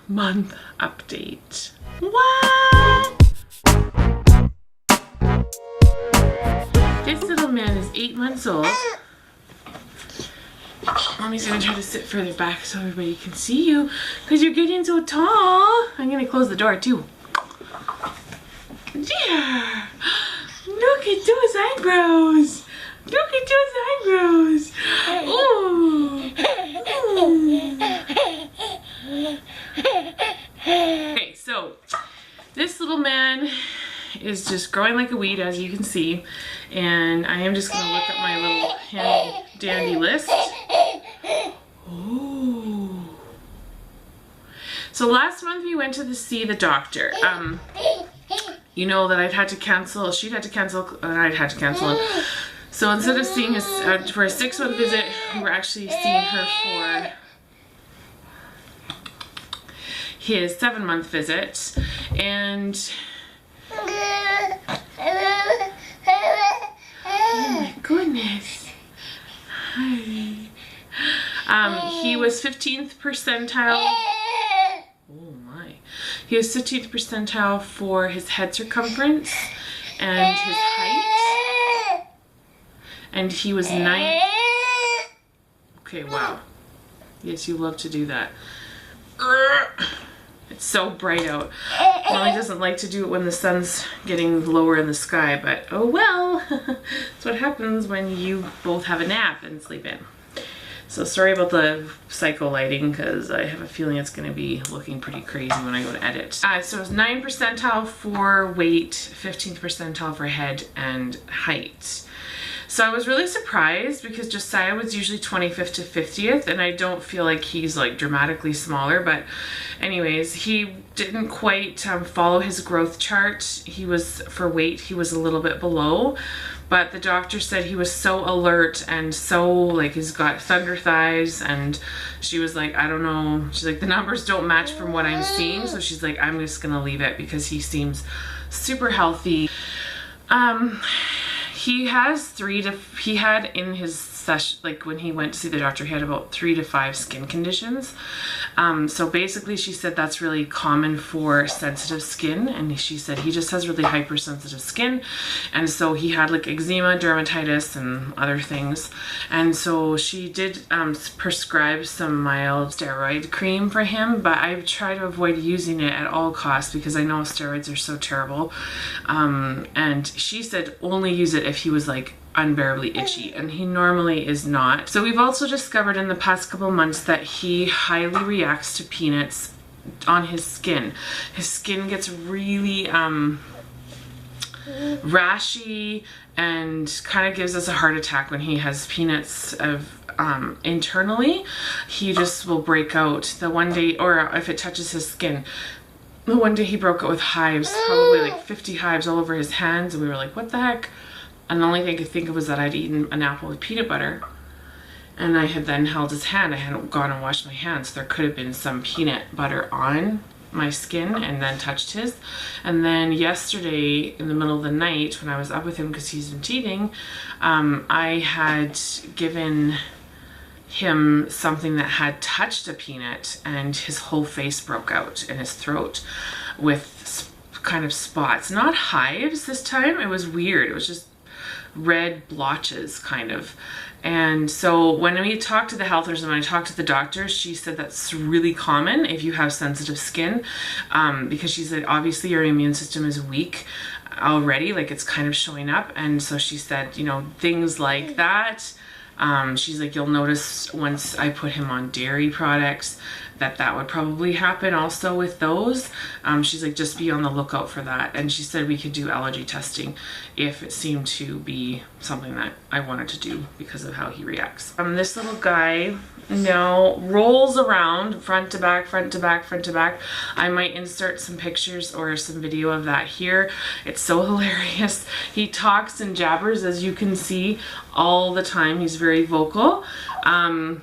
month update. What? This little man is 8 months old. Mommy's gonna try to sit further back so everybody can see you because you're getting so tall. I'm gonna close the door too. Yeah. Look at those eyebrows. Look at those eyebrows. Ooh. Okay, so this little man is just growing like a weed, as you can see, and I am just gonna look at my little handy dandy list. Ooh. So last month we went to see the doctor. You know that I'd had to cancel, she'd had to cancel, and I'd had to cancel. So instead of seeing us for a 6-month visit, we were actually seeing her for his 7-month visit. And oh my goodness. Hi. He was 15th percentile. Oh my. He was 15th percentile for his head circumference and his height. And he was 9th. Okay, wow. Yes, you love to do that. It's so bright out. Molly doesn't like to do it when the sun's getting lower in the sky, but oh well. That's what happens when you both have a nap and sleep in. So sorry about the psycho lighting because I have a feeling it's going to be looking pretty crazy when I go to edit. So it's 9th percentile for weight, 15th percentile for head and height. So I was really surprised because Josiah was usually 25th to 50th, and I don't feel like he's like dramatically smaller, but anyways, he didn't quite follow his growth chart. He was, for weight, he was a little bit below, but the doctor said he was so alert and so like he's got thunder thighs, and she was like, I don't know, she's like, the numbers don't match from what I'm seeing, so she's like, I'm just gonna leave it because he seems super healthy. He had in his session, like when he went to see the doctor, he had about 3 to 5 skin conditions. So basically she said that's really common for sensitive skin, and she said he just has really hypersensitive skin, and so he had like eczema, dermatitis, and other things. And so she did prescribe some mild steroid cream for him, but I try to avoid using it at all costs because I know steroids are so terrible. And she said only use it if he was like unbearably itchy, and he normally is not. So we've also discovered in the past couple months that he highly reacts to peanuts on his skin. His skin gets really rashy and kind of gives us a heart attack when he has peanuts of internally. He just will break out the one day, or if it touches his skin. The one day he broke out with hives, probably like 50 hives all over his hands, and we were like, what the heck? And the only thing I could think of was that I'd eaten an apple with peanut butter, and I had then held his hand. I hadn't gone and washed my hands, so there could have been some peanut butter on my skin and then touched his. And then yesterday in the middle of the night when I was up with him because he's been teething, I had given him something that had touched a peanut, and his whole face broke out in his throat with kind of spots, not hives this time. It was weird. It was just red blotches kind of. And so when we talked to the health nurse and when I talked to the doctor, she said that's really common if you have sensitive skin, because she said obviously your immune system is weak already, like it's kind of showing up. And so she said, you know, things like that. She's like, you'll notice once I put him on dairy products that would probably happen also with those. She's like, just be on the lookout for that. And she said we could do allergy testing if it seemed to be something that I wanted to do because of how he reacts. This little guy now rolls around front to back, front to back, front to back. I might insert some pictures or some video of that here. It's so hilarious. He talks and jabbers, as you can see, all the time. He's very vocal.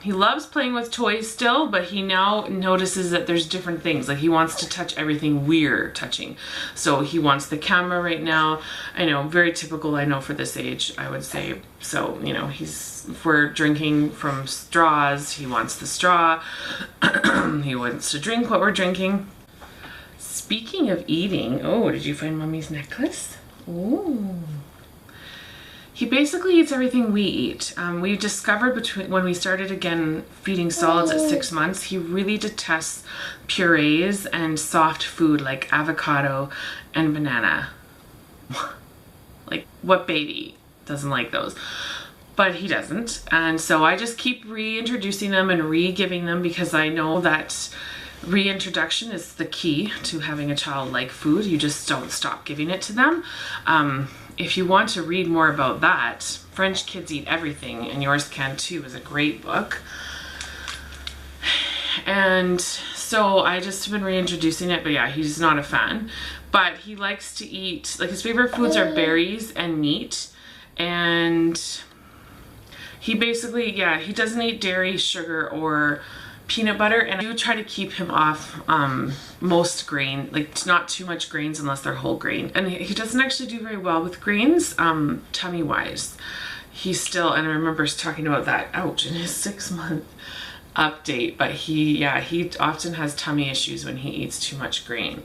He loves playing with toys still, but he now notices that there's different things. Like he wants to touch everything we're touching. So he wants the camera right now. I know, very typical, I know, for this age, I would say. So, you know, if we're drinking from straws, he wants the straw. He wants to drink what we're drinking. Speaking of eating, oh, did you find Mommy's necklace? Ooh. He basically eats everything we eat. We discovered when we started again feeding solids at 6 months, he really detests purees and soft food like avocado and banana. Like, what baby doesn't like those? But he doesn't. And so I just keep reintroducing them and re-giving them, because I know that reintroduction is the key to having a child like food. You just don't stop giving it to them. If you want to read more about that, French Kids Eat Everything, and Yours Can Too, is a great book. And so I just have been reintroducing it, but yeah, he's not a fan. But he likes to eat, like his favorite foods are berries and meat. And he basically, yeah, he doesn't eat dairy, sugar, or peanut butter, and I do try to keep him off most grain, like not too much grains unless they're whole grain. And he doesn't actually do very well with grains, tummy wise. He's still, and I remember talking about that, ouch, in his 6-month update, but he often has tummy issues when he eats too much grain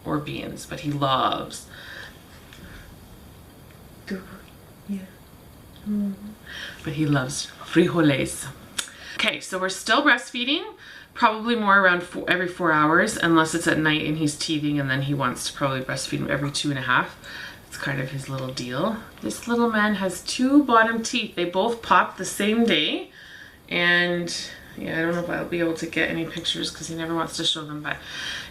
or beans, but he loves. But he loves frijoles. Okay, so we're still breastfeeding, probably more around every 4 hours, unless it's at night and he's teething, and then he wants to probably breastfeed him every 2.5. It's kind of his little deal. This little man has 2 bottom teeth. They both popped the same day, and yeah, I don't know if I'll be able to get any pictures because he never wants to show them, but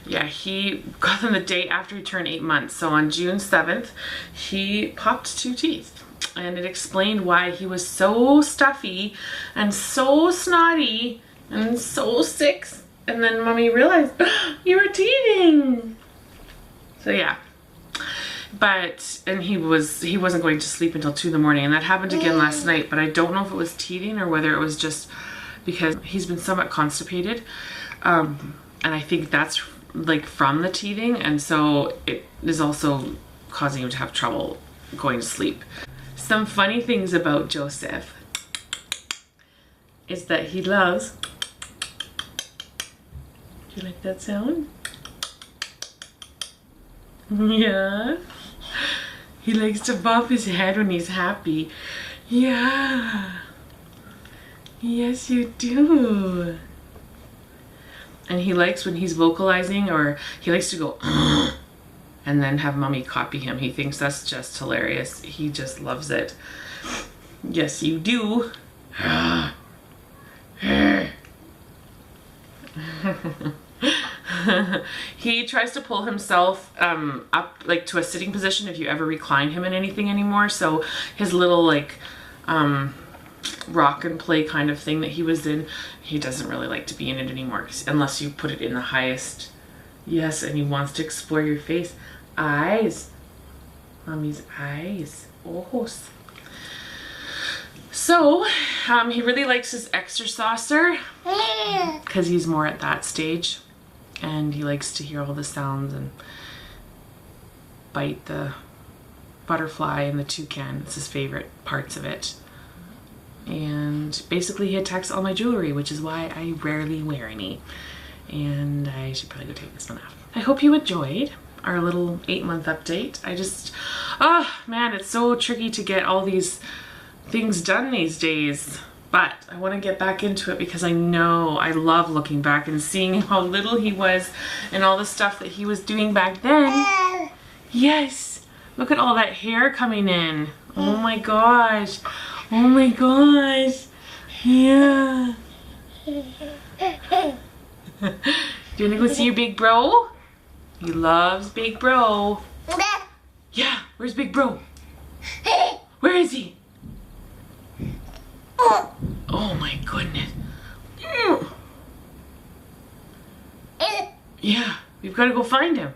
yeah, he got them the day after he turned 8 months. So on June 7th, he popped 2 teeth. And it explained why he was so stuffy and so snotty and so sick. And then Mommy realized, you were teething. So yeah. And he wasn't going to sleep until 2 in the morning. And that happened again last night. But I don't know if it was teething or whether it was just because he's been somewhat constipated. And I think that's like from the teething. And so it is also causing him to have trouble going to sleep. Some funny things about Joseph is that he loves, do you like that sound? Yeah. He likes to bop his head when he's happy. Yeah. Yes, you do. And he likes when he's vocalizing, or he likes to go, and then have Mommy copy him. He thinks that's just hilarious. He just loves it. Yes, you do. He tries to pull himself up like to a sitting position if you ever recline him in anything anymore. So his little like rock and play kind of thing that he was in, he doesn't really like to be in it anymore unless you put it in the highest. Yes, and he wants to explore your face. Eyes. Mommy's eyes. Ojos. So, he really likes his extra saucer because he's more at that stage. And he likes to hear all the sounds and bite the butterfly and the toucan. It's his favorite parts of it. And basically he attacks all my jewelry, which is why I rarely wear any. And I should probably go take this one off. I hope you enjoyed our little 8-month update. Oh man, it's so tricky to get all these things done these days. But I want to get back into it because I know I love looking back and seeing how little he was and all the stuff that he was doing back then. Yes, look at all that hair coming in. Oh my gosh. Oh my gosh. Yeah. Do you want to go see your big bro? He loves big bro. Yeah, where's big bro? Where is he? Oh my goodness. Yeah, we've got to go find him.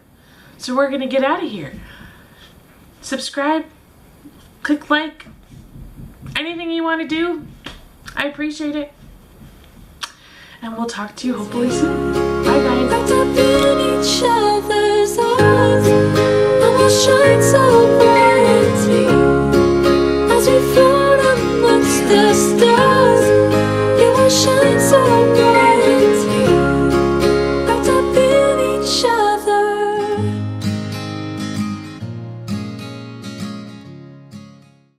So we're going to get out of here. Subscribe, click like, anything you want to do. I appreciate it. And we'll talk to you hopefully soon. Bye guys. Wrapped up in each other's arms, and we'll shine so brightly as we float amongst the stars. It will shine so bright.